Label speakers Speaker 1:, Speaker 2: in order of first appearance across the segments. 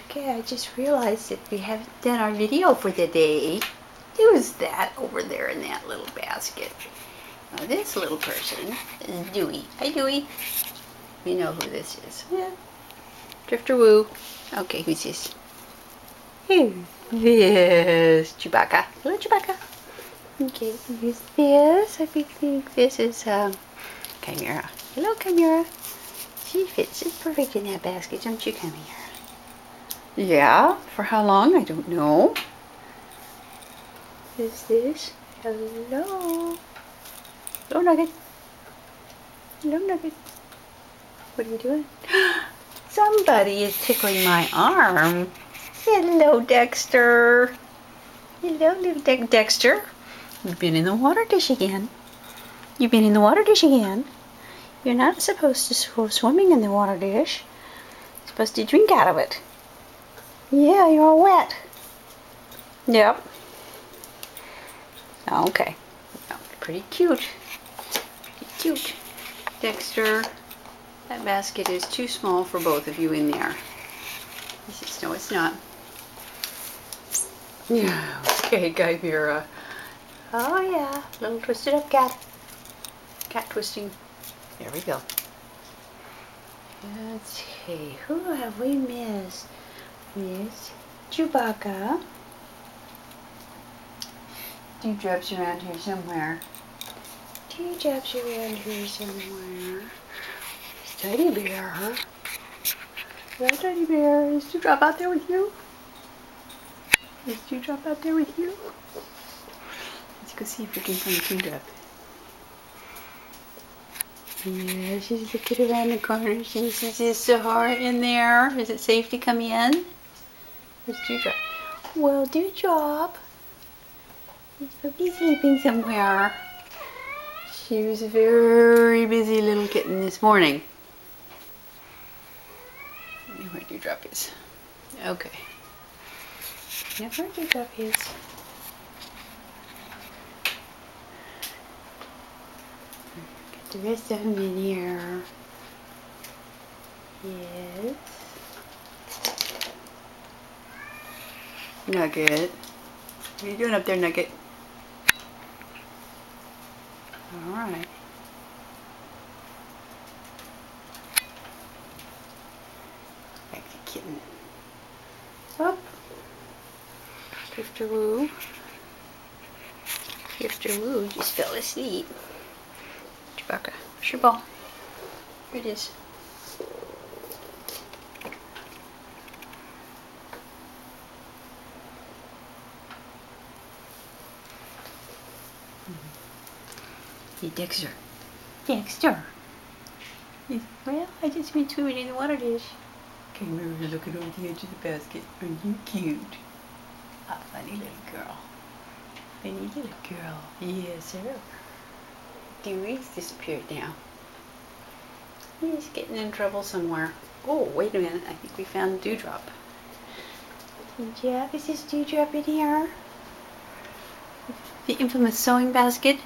Speaker 1: Okay, I just realized that we haven't done our video for the day. Who's that over there in that little basket? Now this little person is Dewey. Hi Dewey. You know who this is. Yeah. Drifter Woo. Okay, who's this? Who's this? Chewbacca. Hello Chewbacca. Okay, who's this? I think this is Chimera. Hello Chimera. She fits it perfect in that basket, don't you, Chimera? Yeah, for how long? I don't know. Is this? Hello? Hello, Nugget. Hello, Nugget. What are you doing? Somebody is tickling my arm. Hello, Dexter. Hello, little Dexter. You've been in the water dish again. You've been in the water dish again. You're not supposed to go swimming in the water dish. You're supposed to drink out of it. Yeah, you're all wet. Yep. Okay. Pretty cute. Pretty cute. Dexter, that basket is too small for both of you in there. No, it's not. Yeah. Okay, Chimera. Oh yeah, little twisted up cat. Cat twisting. There we go. Let's see, who have we missed? Miss Chewbacca. Dewdrop's around here somewhere. Dewdrop's around here somewhere. Teddy bear. Hello, Teddy bear. Is Dewdrop out there with you? Is Dewdrop out there with you? Let's go see if we can find Dewdrop. Yeah, she's looking around the corner. She sees, is Sahara in there? Is it safe to come in? Where's Dewdrop? Well, Dewdrop. He's probably sleeping somewhere. She was a very busy little kitten this morning. Let me know where Dewdrop is. Okay. Now where Dewdrop is. Get the rest of them in here. Yes. Nugget. What are you doing up there, Nugget? Alright. Back to kitten. Up. Drifter Woo. Drifter Woo just fell asleep. Chewbacca, where's your ball? Here it is. Hey, Dexter. Dexter. Well, I just been swimming in the water dish. Chimera's looking over the edge of the basket. Are you cute? Ah, funny little girl. Funny little girl. Yes, sir. Dewey's disappeared now. He's getting in trouble somewhere. Oh, wait a minute. I think we found Dewdrop. Dewdrop? Is this Dewdrop in here? The infamous sewing basket?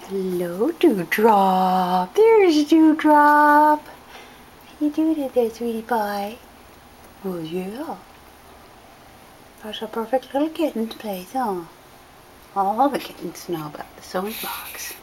Speaker 1: Hello, Dewdrop. There's Dewdrop. How you doing there, sweetie pie? Oh, yeah. That's a perfect little kitten's place, huh? All the kittens know about the sewing box.